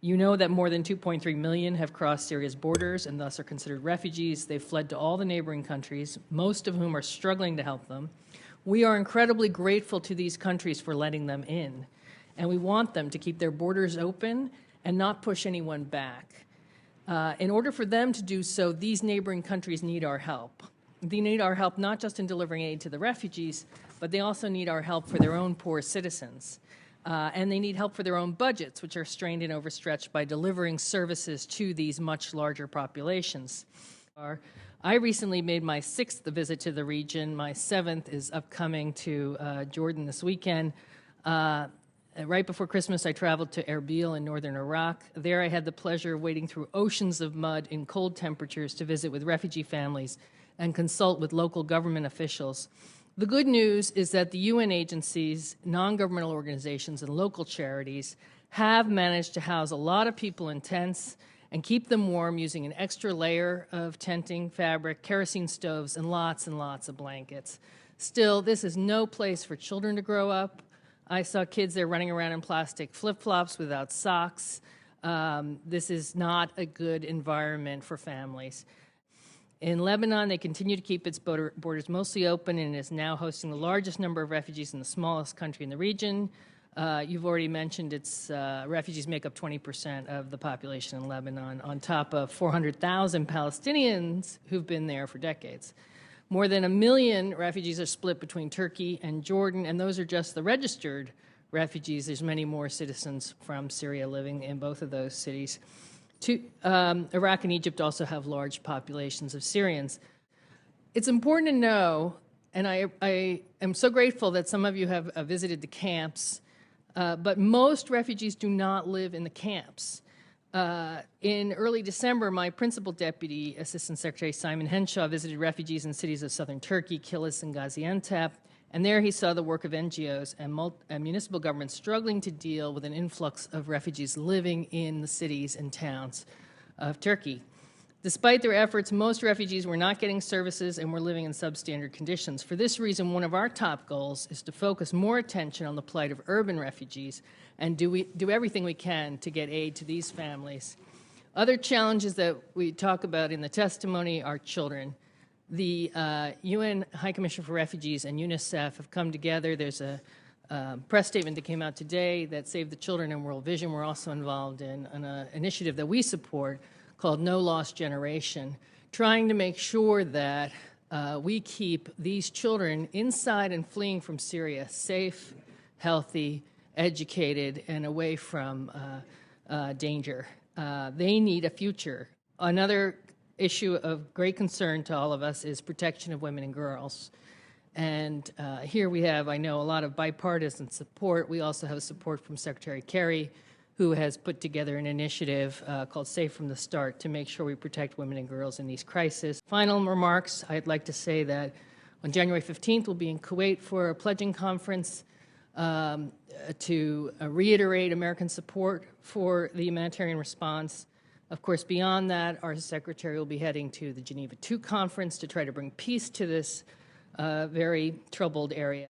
You know that more than 2.3 million have crossed Syria's borders and thus are considered refugees. They've fled to all the neighboring countries, most of whom are struggling to help them. We are incredibly grateful to these countries for letting them in, and we want them to keep their borders open and not push anyone back. In order for them to do so, these neighboring countries need our help. They need our help not just in delivering aid to the refugees, but they also need our help for their own poor citizens. And they need help for their own budgets, which are strained and overstretched by delivering services to these much larger populations. I recently made my 6th visit to the region. My 7th is upcoming to Jordan this weekend. Right before Christmas, I traveled to Erbil in northern Iraq. There I had the pleasure of wading through oceans of mud in cold temperatures to visit with refugee families and consult with local government officials. The good news is that the UN agencies, non-governmental organizations, and local charities have managed to house a lot of people in tents and keep them warm using an extra layer of tenting fabric, kerosene stoves, and lots of blankets. Still, this is no place for children to grow up. I saw kids there running around in plastic flip-flops without socks. This is not a good environment for families. In Lebanon, they continue to keep its borders mostly open and is now hosting the largest number of refugees in the smallest country in the region. You've already mentioned its refugees make up 20% of the population in Lebanon, on top of 400,000 Palestinians who've been there for decades. More than 1 million refugees are split between Turkey and Jordan, and those are just the registered refugees. There's many more citizens from Syria living in both of those cities. Iraq and Egypt also have large populations of Syrians. It's important to know, and I am so grateful that some of you have visited the camps, but most refugees do not live in the camps. In early December, my principal deputy, Assistant Secretary Simon Henshaw, visited refugees in cities of southern Turkey, Kilis and Gaziantep, and there he saw the work of NGOs and municipal governments struggling to deal with an influx of refugees living in the cities and towns of Turkey. Despite their efforts, most refugees were not getting services and were living in substandard conditions. For this reason, one of our top goals is to focus more attention on the plight of urban refugees and do everything we can to get aid to these families. Other challenges that we talk about in the testimony are children. The UN High Commissioner for Refugees and UNICEF have come together. There's a press statement that came out today that Save the Children and World Vision were also involved in an initiative that we support called No Lost Generation, trying to make sure that we keep these children inside and fleeing from Syria safe, healthy, educated, and away from danger. They need a future. Another issue of great concern to all of us is protection of women and girls. And here we have, I know, a lot of bipartisan support. We also have support from Secretary Kerry, who has put together an initiative called Safe from the Start to make sure we protect women and girls in these crises. Final remarks, I'd like to say that on January 15th, we'll be in Kuwait for a pledging conference to reiterate American support for the humanitarian response. Of course, beyond that, our secretary will be heading to the Geneva II conference to try to bring peace to this very troubled area.